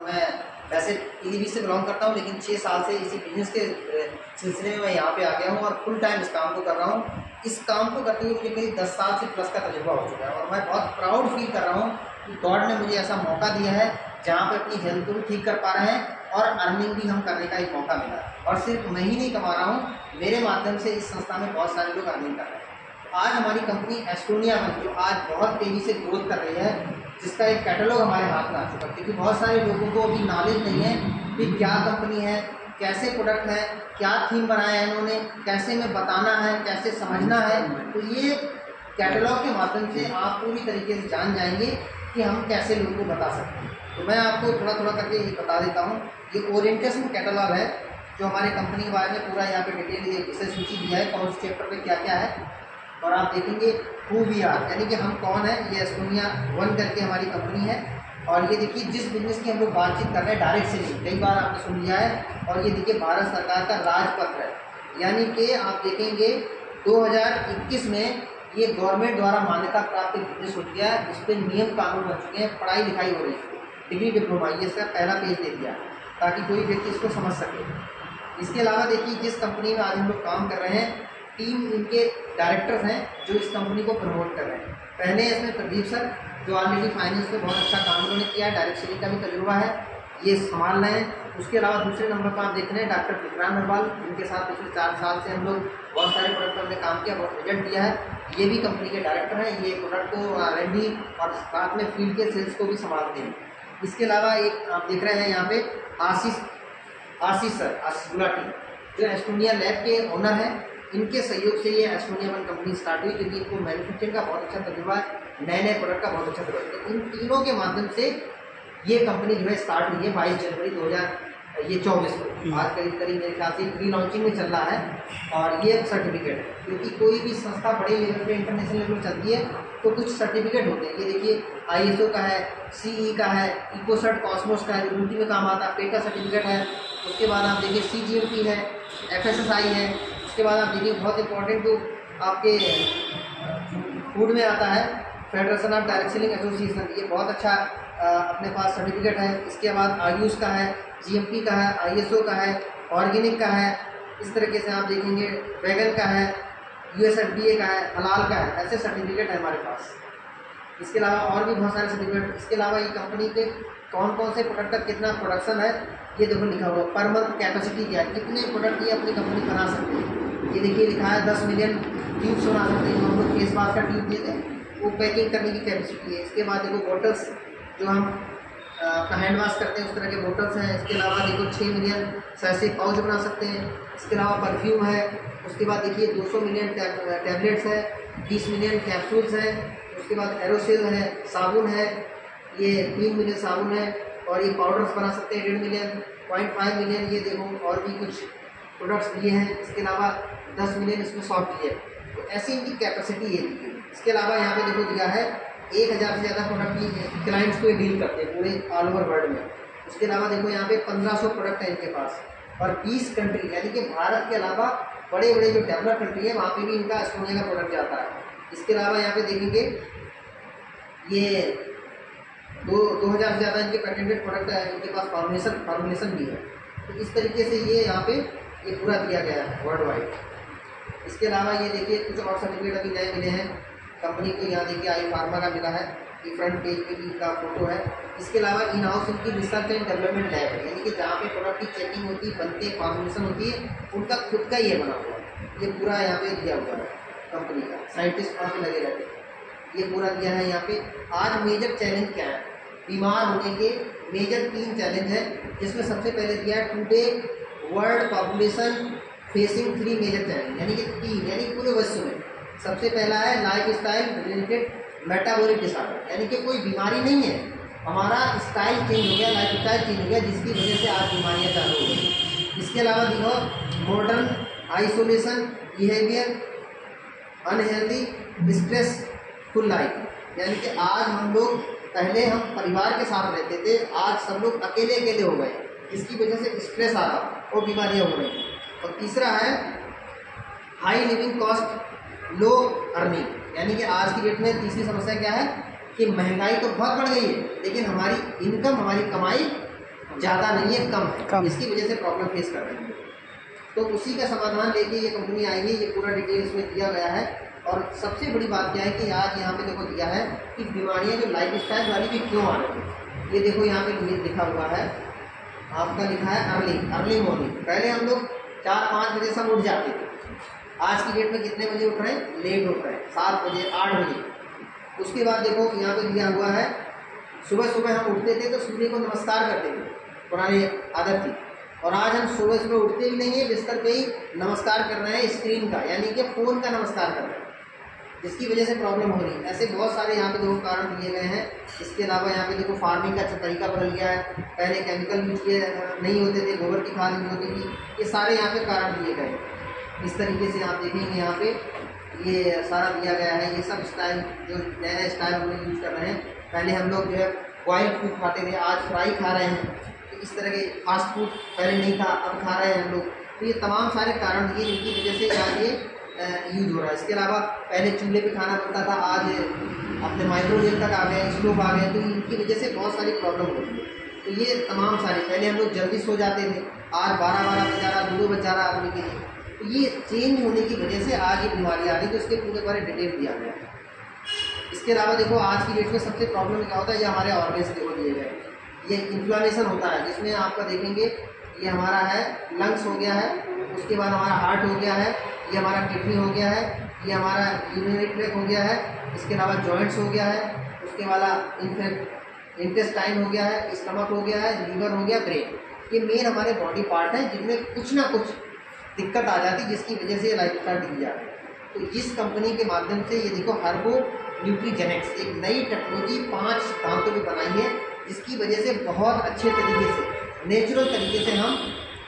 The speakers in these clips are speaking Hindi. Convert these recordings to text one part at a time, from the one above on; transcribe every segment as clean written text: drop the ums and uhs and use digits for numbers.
मैं वैसे पीलीभीत से बिलोंग करता हूँ, लेकिन 6 साल से इसी बिजनेस के सिलसिले में मैं यहाँ पे आ गया हूँ और फुल टाइम इस काम को कर रहा हूँ। इस काम को करते हुए मुझे मेरी 10 साल से प्लस का तजुर्बा हो चुका है और मैं बहुत प्राउड फील कर रहा हूँ कि गॉड ने मुझे ऐसा मौका दिया है जहाँ पे अपनी हेल्थ को भी ठीक कर पा रहे हैं और अर्निंग भी हम करने का एक मौका मिला है। और सिर्फ मैं ही नहीं कमा रहा हूँ, मेरे माध्यम से इस संस्था में बहुत सारे लोग अर्निंग कर रहे हैं। आज हमारी कंपनी एस्टोनिया वन जो आज बहुत तेज़ी से ग्रोथ कर रही है, जिसका एक कैटलॉग हमारे हाथ में आ चुका है, क्योंकि बहुत सारे लोगों को अभी नॉलेज नहीं है कि क्या कंपनी है, कैसे प्रोडक्ट है, क्या थीम बनाया है इन्होंने, कैसे में बताना है, कैसे समझना है। तो ये कैटलॉग के माध्यम से आप पूरी तरीके से जान जाएंगे कि हम कैसे लोगों को बता सकते हैं। तो मैं आपको थोड़ा थोड़ा करके ये बता देता हूँ। ये ओरिएंटेशन कैटलॉग है जो हमारी कंपनी के बारे में पूरा यहाँ पे डिटेल ये विषय सूची दिया है, कौन से चैप्टर पे क्या क्या है। और आप देखेंगे हू वी आर, यानी कि हम कौन है। ये एस्टोनिया वन करके हमारी कंपनी है। और ये देखिए जिस बिजनेस की हम लोग बातचीत कर रहे हैं डायरेक्ट से नहीं, कई बार आपने सुन लिया है। और ये देखिए भारत सरकार का राजपत्र है, यानी कि आप देखेंगे 2021 में ये गवर्नमेंट द्वारा मान्यता प्राप्त बिजनेस हो गया है। इस पर नियम कानून बन चुके हैं, पढ़ाई लिखाई हो रही है, डिग्री डिप्लोमा, ये इसका पहला पेज दे दिया ताकि कोई व्यक्ति इसको समझ सके। इसके अलावा देखिए जिस कंपनी में आज हम लोग काम कर रहे हैं, टीम इनके डायरेक्टर्स हैं जो इस कंपनी को प्रमोट कर रहे हैं। पहले इसमें प्रदीप सर जो ऑलरेडी फाइनेंस में बहुत अच्छा काम उन्होंने किया है, डायरेक्ट सेलिंग का भी तजुर्बा है, ये संभाल रहे हैं। उसके अलावा दूसरे नंबर पर आप देख रहे हैं डॉक्टर विक्रांत अग्रवाल, इनके साथ पिछले 4 साल से हम लोग बहुत सारे प्रोडक्ट पर हमने काम किया, बहुत रिजल्ट दिया है। ये भी कंपनी के डायरेक्टर हैं, ये प्रोडक्ट को R&D और साथ में फील्ड के सेल्स को भी संभालते हैं। इसके अलावा एक आप देख रहे हैं यहाँ पे आशीष सर, आशीष गुलाटी जो एस्टोनिया लैब के ओनर हैं। इनके सहयोग से ये एस्टोनिया वन कंपनी स्टार्ट हुई, क्योंकि इनको मैन्युफैक्चरिंग का बहुत अच्छा तजुर्बा है, नए नए प्रोडक्ट का बहुत अच्छा तजुर्बा है। तो इन तीनों के माध्यम से ये कंपनी जो है स्टार्ट हुई है 22 जनवरी 2024 को। आज करीब करीब मेरे ख्याल से प्री लॉन्चिंग में चल रहा है। और ये सर्टिफिकेट है, क्योंकि कोई भी संस्था बड़े लेवल पे इंटरनेशनल लेवल पर चलती है तो कुछ सर्टिफिकेट होते हैं। ये देखिए ISO का है, CE का है, इकोसर्ट कॉस्मोस का है जो ड्यूटी में काम आता है, पेटा सर्टिफिकेट है। उसके बाद आप देखिए CGMP है, FSSAI है। उसके बाद आप देखिए बहुत इंपॉर्टेंट जो आपके फूड में आता है, federation of direct selling association, ये बहुत अच्छा अपने पास सर्टिफिकेट है। इसके बाद आयुष का है, GMP का है, ISO का है, ऑर्गेनिक का है। इस तरीके से आप देखेंगे वैगन का है, USFDA का है, हलाल का है, ऐसे सर्टिफिकेट है हमारे पास। इसके अलावा और भी बहुत सारे सर्टिफिकेट। इसके अलावा ये कंपनी के कौन कौन से प्रोडक्ट का कितना प्रोडक्शन है ये देखो लिखा हुआ, पर मंथ कैपेसिटी क्या है, कितने प्रोडक्ट ये अपनी कंपनी बना सकते हैं। ये देखिए लिखा है 10 मिलियन ट्यूब्स बना सकते हैं, जो हम लोग फेस मास्क का ट्यूब देते हैं वो पैकिंग करने की कैपेसिटी है। इसके बाद देखो बॉटल्स जो हम हैंड वॉश करते हैं उस तरह के बॉटल्स हैं। इसके अलावा देखो 6 मिलियन सैसे पाउच बना सकते हैं। इसके अलावा परफ्यूम है। उसके बाद देखिए 200 मिलियन टैबलेट्स है, 20 मिलियन कैप्सूल्स है। उसके बाद एरोसेल है, साबुन है, ये 3 मिलियन साबुन है। और ये पाउडर्स बना सकते हैं 1.5 मिलियन, 0.5 मिलियन। ये देखो और भी कुछ प्रोडक्ट्स दिए हैं। इसके अलावा 10 मिलियन इसमें सॉफ्ट दिए। तो ऐसी इनकी कैपेसिटी है। इसके अलावा यहाँ पे देखो दिया है 1000 से ज़्यादा प्रोडक्ट की क्लाइंट्स को डील करते हैं पूरे ऑल ओवर वर्ल्ड में। उसके अलावा देखो यहाँ पे 1500 प्रोडक्ट है इनके पास और 20 कंट्री, यानी कि भारत के अलावा बड़े बड़े जो डेवलप कंट्री है वहाँ पे भी इनका एस्टोनिया का प्रोडक्ट जाता है। इसके अलावा यहाँ पे देखेंगे ये 2000 से ज़्यादा इनके पेटेंटेड प्रोडक्ट है, इनके पास फॉर्मुलेशन भी है। तो इस तरीके से ये यहाँ पे ये पूरा दिया गया है वर्ल्ड वाइड। इसके अलावा ये देखिए कुछ और सर्टिफिकेट अभी नए मिले हैं कंपनी को। यहाँ देखिए आई फार्मा का मिला है, ये फ्रंट पेज पे भी इनका फोटो है। इसके अलावा इन हाउस इनकी रिसर्च एंड डेवलपमेंट लैब है, यानी कि जहाँ पे प्रोडक्ट की चेकिंग होती है, बनते फॉर्मुलेशन होती है, उनका खुद का ये बना हुआ है। ये पूरा यहाँ पे दिया हुआ है कंपनी का, साइंटिस्ट वहाँ पे लगे रहते हैं। ये पूरा दिया है यहाँ पे। आज मेजर चैलेंज क्या है, बीमार होने के मेजर 3 चैलेंज है, जिसमें सबसे पहले दिया है today world population facing 3 major challenge, यानी कि 3, यानी पूरे विश्व में। सबसे पहला है life style related metabolic disorder, यानी कि कोई बीमारी नहीं है, हमारा स्टाइल चेंज हो गया, लाइफ स्टाइल चेंज हो गया, जिसकी वजह से आज बीमारियाँ चालू हो गई। इसके अलावा देखो modern isolation behaviour, unhealthy stress full life, यानी कि आज हम लोग, पहले हम परिवार के साथ रहते थे, आज सब लोग अकेले अकेले हो गए, जिसकी वजह से स्ट्रेस आ रहा और बीमारियाँ हो रही। और तीसरा है high living cost low earning, यानी कि आज की डेट में तीसरी समस्या क्या है कि महंगाई तो बहुत बढ़ गई है, लेकिन हमारी इनकम, हमारी कमाई ज़्यादा नहीं है, कम है, कम। इसकी वजह से प्रॉब्लम फेस कर रहे हैं। तो उसी का समाधान लेके ये कंपनी आई है, ये पूरा डिटेल्स में दिया गया है। और सबसे बड़ी बात क्या है कि आज यहाँ पे देखो दिया है कि बीमारियाँ जो लाइफ स्टाइल वाली भी क्यों आ रही है। ये देखो यहाँ पे लिखा हुआ है, आपका लिखा है अर्ली मॉर्निंग। पहले हम लोग 4-5 बजे सब उठ जाते थे, आज की डेट में कितने बजे उठ रहे हैं? लेट उठ रहे हैं, 7 बजे 8 बजे। उसके बाद देखो यहाँ पे दिया हुआ है, सुबह सुबह हम उठते थे तो सूर्य को नमस्कार करते थे, पुरानी आदत थी। और आज हम सुबह सुबह उठते भी नहीं है, बिस्तर पे ही नमस्कार कर रहे हैं स्क्रीन का, यानी कि फ़ोन का नमस्कार कर रहे हैं, जिसकी वजह से प्रॉब्लम हो रही है। ऐसे बहुत सारे यहाँ पे देखो कारण दिए गए हैं। इसके अलावा यहाँ पे देखो फार्मिंग का तरीका बदल गया है, पहले केमिकल यूज किए नहीं होते थे, गोबर की खाद यूज होती थी, ये सारे यहाँ पे कारण दिए गए हैं। इस तरीके से आप देखेंगे यहाँ पे ये सारा दिया गया है। ये सब स्टाइल जो नया स्टाइल हम लोग यूज़ कर रहे हैं। पहले हम लोग जो है बॉयल फूड खाते थे, आज फ्राई खा रहे हैं। तो इस तरह के फास्ट फूड पहले नहीं था, अब खा रहे हैं हम लोग। तो ये तमाम सारे कारण दिए जिनकी वजह से आज ये यूज हो रहा है। इसके अलावा पहले चूल्हे पे खाना बनता था, आज अपने माइक्रोवेव तक आ गए, स्टोव आ गए, तो इनकी वजह से बहुत सारी प्रॉब्लम हो रही है। तो ये तमाम सारे, पहले हम लोग जल्दी सो जाते थे, आज 12-12 बज रहा, 2 बज रहा आदमी के लिए। तो ये चेंज होने की वजह से आज ये बीमारी आ रही है। तो इसके पूरे बारे डिटेल दिया गया है। इसके अलावा देखो आज की डेट में सबसे प्रॉब्लम क्या होता है, ये हमारे ऑर्गन्स देखो दिए गए, ये इन्फ्लामेशन होता है, जिसमें आपका देखेंगे ये हमारा है लंग्स हो गया है, उसके बाद हमारा हार्ट हो गया है, ये हमारा किडनी हो गया है, ये हमारा यूरिनरी ट्रैक्ट हो गया है, इसके अलावा जॉइंट्स हो गया है, उसके बाद इंटेस्टाइन हो गया है, स्टमक हो गया है, लीवर हो गया, ब्रेन। ये मेन हमारे बॉडी पार्ट हैं जिनमें कुछ ना कुछ दिक्कत आ जाती है, जिसकी वजह से लाइफ स्टाइल गिर जाती है। तो इस कंपनी के माध्यम से ये देखो हर्बो न्यूट्रीजेनिक्स एक नई टेक्नोलॉजी 5 सिद्धांतों में बनाई है, जिसकी वजह से बहुत अच्छे तरीके से, नेचुरल तरीके से हम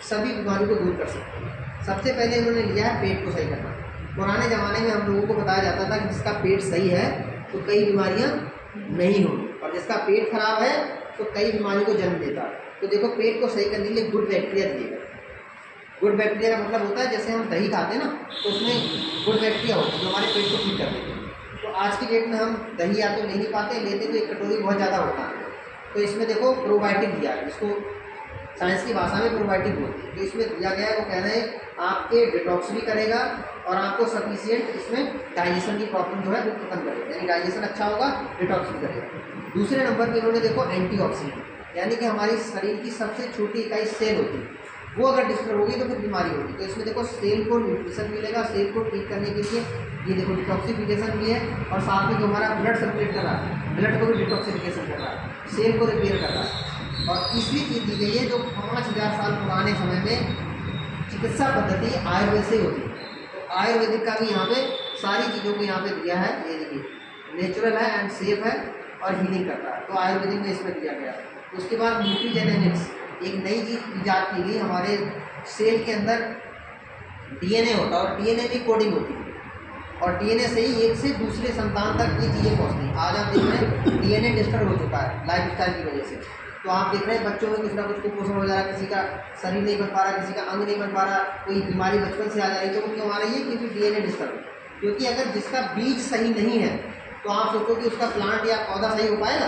सभी बीमारियों को दूर कर सकते हैं। सबसे पहले इन्होंने लिया है पेट को सही करना। पुराने ज़माने में हम लोगों को बताया जाता था कि जिसका पेट सही है तो कई बीमारियां नहीं होंगी, और जिसका पेट खराब है तो कई बीमारियों को जन्म देता है। तो देखो पेट को सही करने के लिए गुड बैक्टीरिया दिएगा। गुड बैक्टीरिया का मतलब होता है जैसे हम दही खाते हैं ना, तो उसमें गुड बैक्टीरिया होता है जो हमारे पेट को ठीक कर देते हैं। तो आज की डेट में हम दही या तो ले नहीं पाते, लेते तो एक कटोरी बहुत ज़्यादा होता है। तो इसमें देखो प्रोबायोटिक दिया है, जिसको साइंस की भाषा में प्रोबायोटिक बोलते हैं। तो इसमें दिया गया है, वो कहना है आपके डिटॉक्स भी करेगा और आपको सफिशिएंट इसमें डाइजेशन की प्रॉब्लम जो है वो खत्म करेगा, यानी डाइजेशन अच्छा होगा, डिटॉक्स भी करेगा। दूसरे नंबर पर इन्होंने देखो एंटीऑक्सीडेंट, यानी कि हमारी शरीर की सबसे छोटी इकाई सेल होती है, वो अगर डिस्टर्ब होगी तो फिर बीमारी होगी। तो इसमें देखो सेल को न्यूट्रिशन मिलेगा, सेल को ठीक करने के लिए ये देखो डिटॉक्सिफिकेशन भी है, और साथ में जो हमारा ब्लड सर्कुलेट कर रहा है, ब्लड को भी डिटॉक्सिफिकेशन कर रहा है, सेल को रिपेयर कर रहा है। और तीसरी चीज़ दी गई है जो 5000 साल पुराने समय में चिकित्सा पद्धति आयुर्वेद से होती है। तो आयुर्वेदिक का भी यहाँ पे सारी चीज़ों को यहाँ पे दिया है, ये देखिए नेचुरल है एंड सेफ है और हीलिंग करता है, तो आयुर्वेदिक में इसमें दिया गया है। उसके बाद न्यूट्रीजेनेटिक्स एक नई चीज़ ईजाद की गई, हमारे सेल के अंदर डीएनए होता है और डीएनए की कोडिंग होती है, और डीएनए से ही एक से दूसरे संतान तक ये चीज़ें पहुँचती हैं। आज आप देख रहे हैं डीएनए डिस्टर्ब हो चुका है लाइफ स्टाइल की वजह से। तो आप देख रहे हैं बच्चों में कुछ ना कुछ कुपोषण हो जा रहा है, किसी का शरीर नहीं बन पा रहा, किसी का अंग नहीं बन पा रहा, कोई बीमारी बचपन से आ जा रही है। तो वो क्यों आ रही है? क्योंकि डीएनए डिस्टर्ब है। क्योंकि अगर जिसका बीज सही नहीं है तो आप सोचो कि उसका प्लांट या पौधा सही हो पाएगा?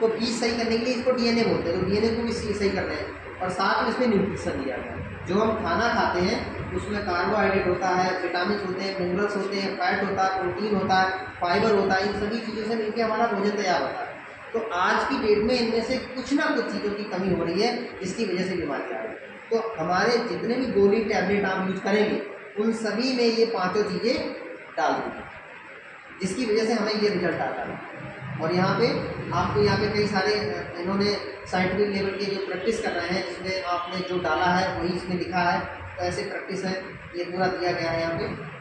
तो बीज सही करने के लिए इसको डीएनए बोलते हैं, तो डीएनए को भी सही कर रहे हैं। और साथ में इसमें न्यूट्रिशन दिया गया है। जो हम खाना खाते हैं उसमें कार्बोहाइड्रेट होता है, विटामिन होते हैं, मिनरल्स होते हैं, फैट होता है, प्रोटीन होता है, फाइबर होता है, इन सभी चीज़ों से मिलकर हमारा भोजन तैयार होता है। तो आज की डेट में इनमें से कुछ ना कुछ चीज़ों की कमी हो रही है, जिसकी वजह से बीमारी आ रही है। तो हमारे जितने भी गोली टैबलेट आप यूज करेंगे उन सभी में ये 5 चीज़ें डाल देंगे, जिसकी वजह से हमें ये रिजल्ट आता है। और यहाँ पे आपको यहाँ पे कई सारे इन्होंने साइंटिफिक लेवल के जो प्रैक्टिस कर रहे हैं, इसमें आपने जो डाला है वही इसमें लिखा है, तो ऐसे प्रैक्टिस है, ये पूरा दिया गया है यहाँ पे।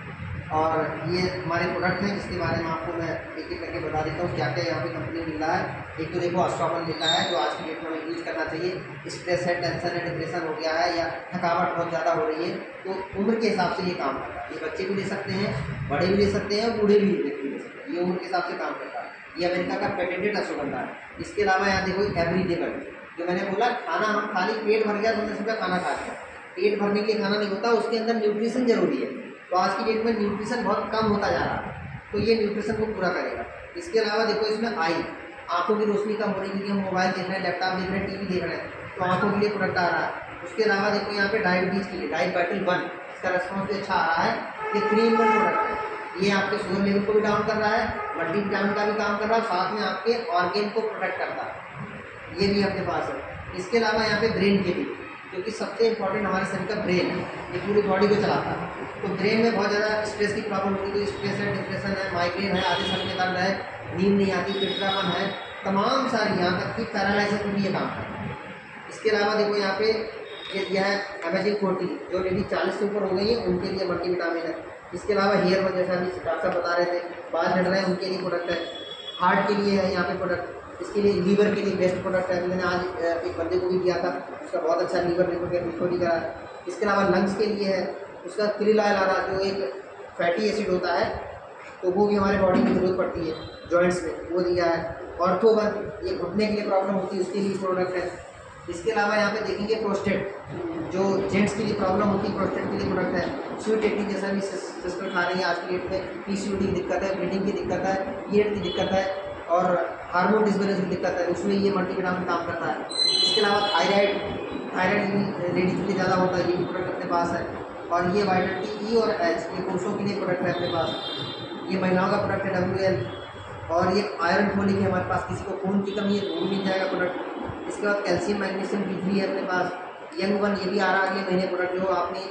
और ये हमारे प्रोडक्ट हैं जिसके बारे में आपको मैं एक एक करके बता देता हूँ क्या क्या यहाँ पे कंपनी मिल रहा है। एक तो देखो अस्ट्रॉमन मिलता है, जो आज की डेट में हमें यूज़ करना चाहिए। स्ट्रेस है, टेंशन है, डिप्रेशन हो गया है, या थकावट बहुत ज़्यादा हो रही है, तो उम्र के हिसाब से ये काम करता है। ये बच्चे भी ले सकते हैं, बड़े भी ले सकते हैं, बूढ़े भी ले सकते हैं, ये उम्र के हिसाब से काम करता है। ये अमेरिका का पेटेंटेड अश्वगंधा है। इसके अलावा यहाँ देखो एवरीडेबल, जो मैंने बोला खाना हम खाली पेट भर गया तो हमने सीधा खाना खा लिया, पेट भरने के लिए खाना नहीं होता, उसके अंदर न्यूट्रिशन जरूरी है। तो आज की डेट में न्यूट्रिशन बहुत कम होता जा रहा है, तो ये न्यूट्रिशन को पूरा करेगा। इसके अलावा देखो इसमें आई, आंखों की रोशनी कम हो रही है क्योंकि हम मोबाइल देख रहे हैं, लैपटॉप देख रहे हैं, टीवी देख रहे हैं, तो आंखों के लिए प्रोडक्ट आ रहा है। उसके अलावा देखो यहाँ पे डायबिटीज़ के लिए डायबिटल 1, इसका रेस्पॉन्स भी अच्छा आ रहा है। ये 3-in-1 प्रोडक्ट है, ये आपके शुगर लेवल को भी डाउन कर रहा है, मल्टीविटामिन का भी काम कर रहा है, साथ में आपके ऑर्गेन को प्रोटेक्ट करता है, ये भी अपने पास है। इसके अलावा यहाँ पे ब्रेन के लिए, क्योंकि सबसे इंपॉर्टेंट हमारे शरीर का ब्रेन है, ये पूरी बॉडी को चलाता है। तो ब्रेन में बहुत ज़्यादा स्ट्रेस की प्रॉब्लम होती है, तो स्ट्रेस है, डिप्रेशन है, माइग्रेन है, आधे सर में दर्द है, नींद नहीं आती, चिड़चिड़ापन है, तमाम सारी, यहाँ तक कि पैरालाइसिस में भी ये काम करता है। इसके अलावा देखो यहाँ पे ये दिया है Imagine-40, जो लेडी 40 से ऊपर हो गई है उनके लिए मल्टीविटामिन है। इसके अलावा हेयर पर, जैसा अभी डॉक्टर साहब बता रहे थे, बाल झड़ रहे हैं उनके लिए प्रोडक्ट है। हार्ट के लिए है यहाँ पे प्रोडक्ट, इसके लिए लीवर के लिए बेस्ट प्रोडक्ट है। मैंने आज एक बंदे को भी दिया था, उसका बहुत अच्छा लीवर रिकवरी करा है। इसके अलावा लंग्स के लिए है, उसका क्रिल ऑयल आ रहा है, जो एक फैटी एसिड होता है, तो वो भी हमारे बॉडी में जरूरत पड़ती है जॉइंट्स में, वो दिया है। ऑर्थो-1, ये घुटने के लिए प्रॉब्लम होती है, उसके लिए प्रोडक्ट है। इसके अलावा यहाँ पे देखेंगे प्रोस्टेट, जो जेंट्स के लिए प्रॉब्लम होती है, प्रोस्टेट के लिए प्रोडक्ट है। स्वीट टेक्निक जैसा भी सिस्टर खा रही है आज की डेट में, PCOD की दिक्कत है, ब्लीडिंग की दिक्कत है, पीरियड की दिक्कत है और हार्मोन डिसबैलेंस की दिक्कत है, उसमें ये मल्टीविटामिन काम करता है। इसके अलावा थायराइड लेडीज के लिए ज़्यादा होता है, ये भी प्रोडक्ट अपने पास है। और ये वाइटमिन E और H, ये पुरुषों के लिए प्रोडक्ट है अपने पास। ये महिलाओं का प्रोडक्ट है WL। और ये आयरन फोलिक है हमारे पास, किसी को खून की कमी है वो भी मिल जाएगा प्रोडक्ट। इसके बाद कैल्शियम मैग्नीशियम D3 है अपने पास। यंग 1, ये भी आ रहा है अगले महीने प्रोडक्ट, जो आपने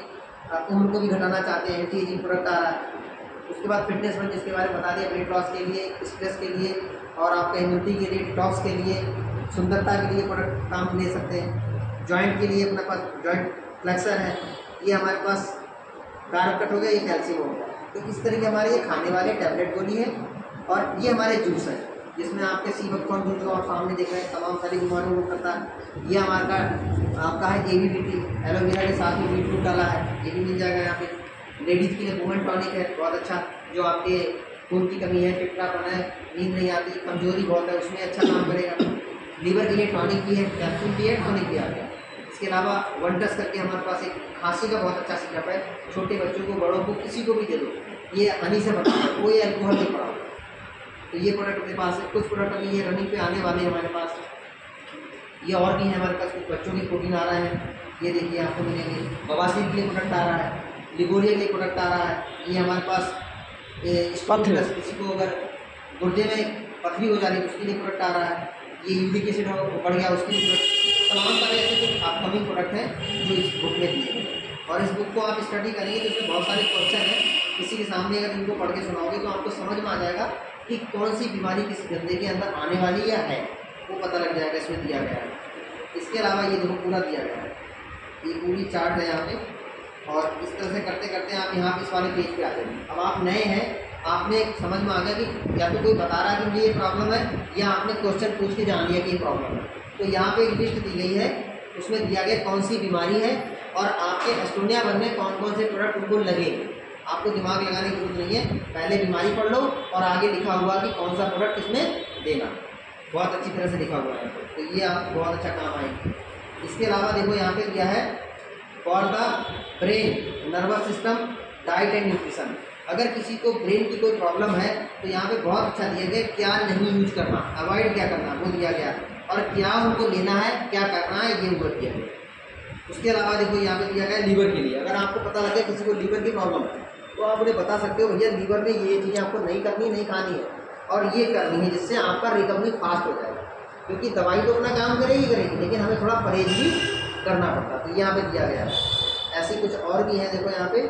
उम्र को भी घटाना चाहते हैं, एंटी एजिंग प्रोडक्ट आ रहा है। उसके बाद फिटनेस 1, जिसके बारे में बता दिया, वेट लॉस के लिए, स्ट्रेस के लिए और आपका इम्यूनिटी के लिए, डिटॉक्स के लिए, सुंदरता के लिए प्रोडक्ट काम ले सकते हैं। जॉइंट के लिए अपने पास जॉइंट फ्लेक्सर है, ये हमारे पास कार्ब कट हो गया, ये कैल्शियम हो गया। तो इस तरह के हमारे ये खाने वाले टैबलेट गोली है। और ये हमारे जूस है, जिसमें आपके सीबकथॉर्न जूस जो आप सामने देख रहे हैं, तमाम सारी बीमारियों को करता है। ये हमारा आपका है ABBT, एलोवेरा के साथ में बीटरूट डाला है, ये भी मिल जाएगा यहाँ पे। लेडीज़ के लिए वुमेन टॉनिक है बहुत अच्छा, जो आपके खून की कमी है, चिड़चिड़ापन है, नींद नहीं आती, कमजोरी बहुत है, उसमें अच्छा काम करेगा। लीवर के लिए टॉनिक भी है, कैप्सूल भी है, टॉनिक भी आ गया। इसके अलावा वनटस करके हमारे पास एक खांसी का बहुत अच्छा सिरप है, छोटे बच्चों को, बड़ों को, किसी को भी दे दो, ये हनी से बना है, कोई अल्कोहल नहीं पड़ा। तो ये प्रोडक्ट अपने पास है। कुछ प्रोडक्ट अभी ये रनिंग पे आने वाले हैं हमारे पास, ये और भी है हमारे पास। कुछ बच्चों के प्रोटीन आ रहे हैं, ये देखिए आपको मिलेंगे। बवासीर के लिए प्रोडक्ट आ रहा है, लिगोरिया के लिए प्रोडक्ट आ रहा है। ये हमारे पास किसी को अगर गुर्दे में पथरी हो जा रही है उसके लिए प्रोडक्ट आ रहा है। ये यूरिक एसिड बढ़ गया उसके लिए प्रोडक्ट, तमाम सारे ऐसे कुछ अपकमिंग प्रोडक्ट हैं जो इस बुक में दिए हैं। और इस बुक को आप स्टडी करेंगे तो इसमें बहुत सारे क्वेश्चन हैं, किसी के सामने अगर इनको पढ़ के सुनाओगे तो आपको समझ में आ जाएगा कि कौन सी बीमारी किस बंदे के अंदर आने वाली या है, वो पता लग जाएगा, इसमें दिया गया है। इसके अलावा ये देखो पूरा दिया गया है, ये पूरी चार्ट है यहाँ पे। और इस तरह से करते करते आप यहाँ पे इस वाले पेज पे आ जाएंगे। अब आप नए हैं, आपने समझ में आ गया कि या तो कोई बता रहा है कि मुझे ये प्रॉब्लम है, या आपने क्वेश्चन पूछ के जान लिया कि ये प्रॉब्लम है। तो यहाँ पे एक लिस्ट दी गई है, उसमें दिया गया कौन सी बीमारी है और आपके एस्टोनिया 1 में कौन कौन से प्रोडक्ट उनको लगे। आपको दिमाग लगाने की जरूरत नहीं है, पहले बीमारी पढ़ लो और आगे लिखा हुआ कि कौन सा प्रोडक्ट इसमें देना, बहुत अच्छी तरह से लिखा हुआ है, तो ये आपको बहुत अच्छा काम आएगा। इसके अलावा देखो यहाँ पे दिया है for the brain, nervous system, diet and nutrition. अगर किसी को ब्रेन की कोई प्रॉब्लम है तो यहाँ पे बहुत अच्छा दिया गया, क्या नहीं यूज करना, अवॉइड क्या करना वो दिया गया, और क्या उनको लेना है, क्या करना है, ये ऊपर दिया गया। उसके अलावा देखो यहाँ पे दिया गया लीवर के लिए। अगर आपको पता लगे किसी को लीवर की प्रॉब्लम है तो आप उन्हें बता सकते हो भैया लीवर में ये चीज़ें आपको नहीं करनी, नहीं खानी है, और ये करनी है, जिससे आपका रिकवरी फास्ट हो जाएगा। क्योंकि दवाई तो अपना काम करेगी, लेकिन हमें थोड़ा परहेज भी करना पड़ता। तो यहाँ पे दिया गया है। ऐसे कुछ और भी हैं, देखो यहाँ पे,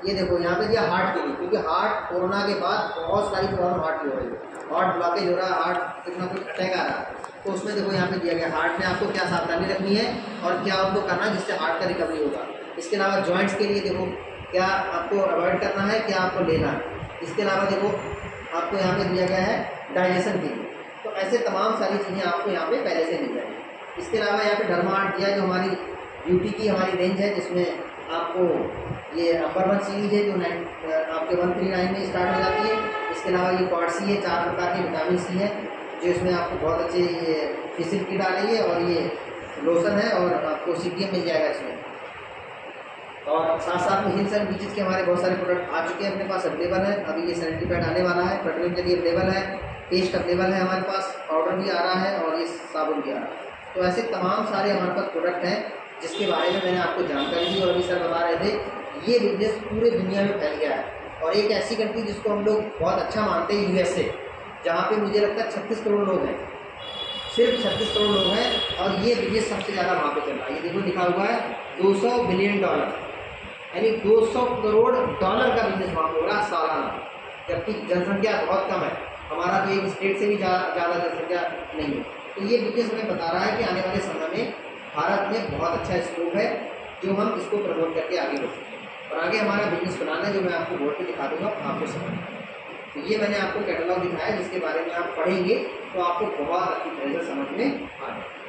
ये देखो यहाँ पे दिया हार्ट के लिए, क्योंकि हार्ट कोरोना के बाद बहुत सारी प्रॉब्लम हार्ट की हो रही है, हार्ट ब्लॉकेज हो रहा है, हार्ट कुछ ना कुछ अटैक आ रहा है। तो उसमें देखो यहाँ पे दिया गया हार्ट में आपको क्या सावधानी रखनी है और क्या आपको करना है जिससे हार्ट का रिकवरी होगा। इसके अलावा जॉइंट्स के लिए देखो क्या आपको अवॉइड करना है, क्या आपको लेना है। इसके अलावा देखो आपको यहाँ पे दिया गया है डाइजेशन के लिए। तो ऐसे तमाम सारी चीज़ें आपको यहाँ पे पहले से मिल जाएंगी। इसके अलावा यहाँ पे डर्मार्ट दिया, जो हमारी ब्यूटी की हमारी रेंज है, जिसमें आपको ये नंबर 1 सीरीज है जो आपके 139 में स्टार्ट हो जाती है। इसके अलावा ये क्वाड सी है, 4 प्रकार के विटामिन सी है, जो इसमें आपको बहुत अच्छे ये फेसिल किट आ रही है, और ये लोशन है, और आपको CTM मिल जाएगा इसमें। और साथ साथ में हिल्स एंड बीचेस के हमारे बहुत सारे प्रोडक्ट आ चुके हैं अपने पास, अवेलेबल है। अभी ये सैनिटरी पैड आने वाला है, पेट्रोलियम के लिए अवेलेबल है, पेस्ट अवेलेबल है हमारे पास, पाउडर भी आ रहा है और ये साबुन भी आ रहा है। तो ऐसे तमाम सारे हमारे पास प्रोडक्ट हैं जिसके बारे में मैंने आपको जानकारी दी। और अभी सर बता रहे थे ये बिजनेस पूरे दुनिया में फैल गया है। और एक ऐसी कंट्री जिसको हम लोग बहुत अच्छा मानते हैं USA, जहाँ पे मुझे लगता है 36 करोड़ लोग हैं, सिर्फ 36 करोड़ लोग हैं और ये बिजनेस सबसे ज़्यादा वहाँ पे चल रहा है। ये देखो लिखा हुआ है $200 बिलियन, यानी $200 करोड़ का बिजनेस वहाँ पे हो रहा है सालाना, जबकि जनसंख्या बहुत कम है। हमारा तो एक स्टेट से भी ज़्यादा जनसंख्या नहीं है। तो ये बिजनेस हमें बता रहा है कि आने वाले समय में भारत में बहुत अच्छा स्कोप है जो हम इसको प्रमोट करके आगे बढ़ सकते हैं। और आगे हमारा बिजनेस प्लान है जो मैं आपको बोर्ड पे दिखा दूंगा, आपको समझ। तो ये मैंने आपको कैटलॉग दिखाया जिसके बारे में आप पढ़ेंगे तो आपको बहुत अच्छी तरह से समझ में आ जाएगा।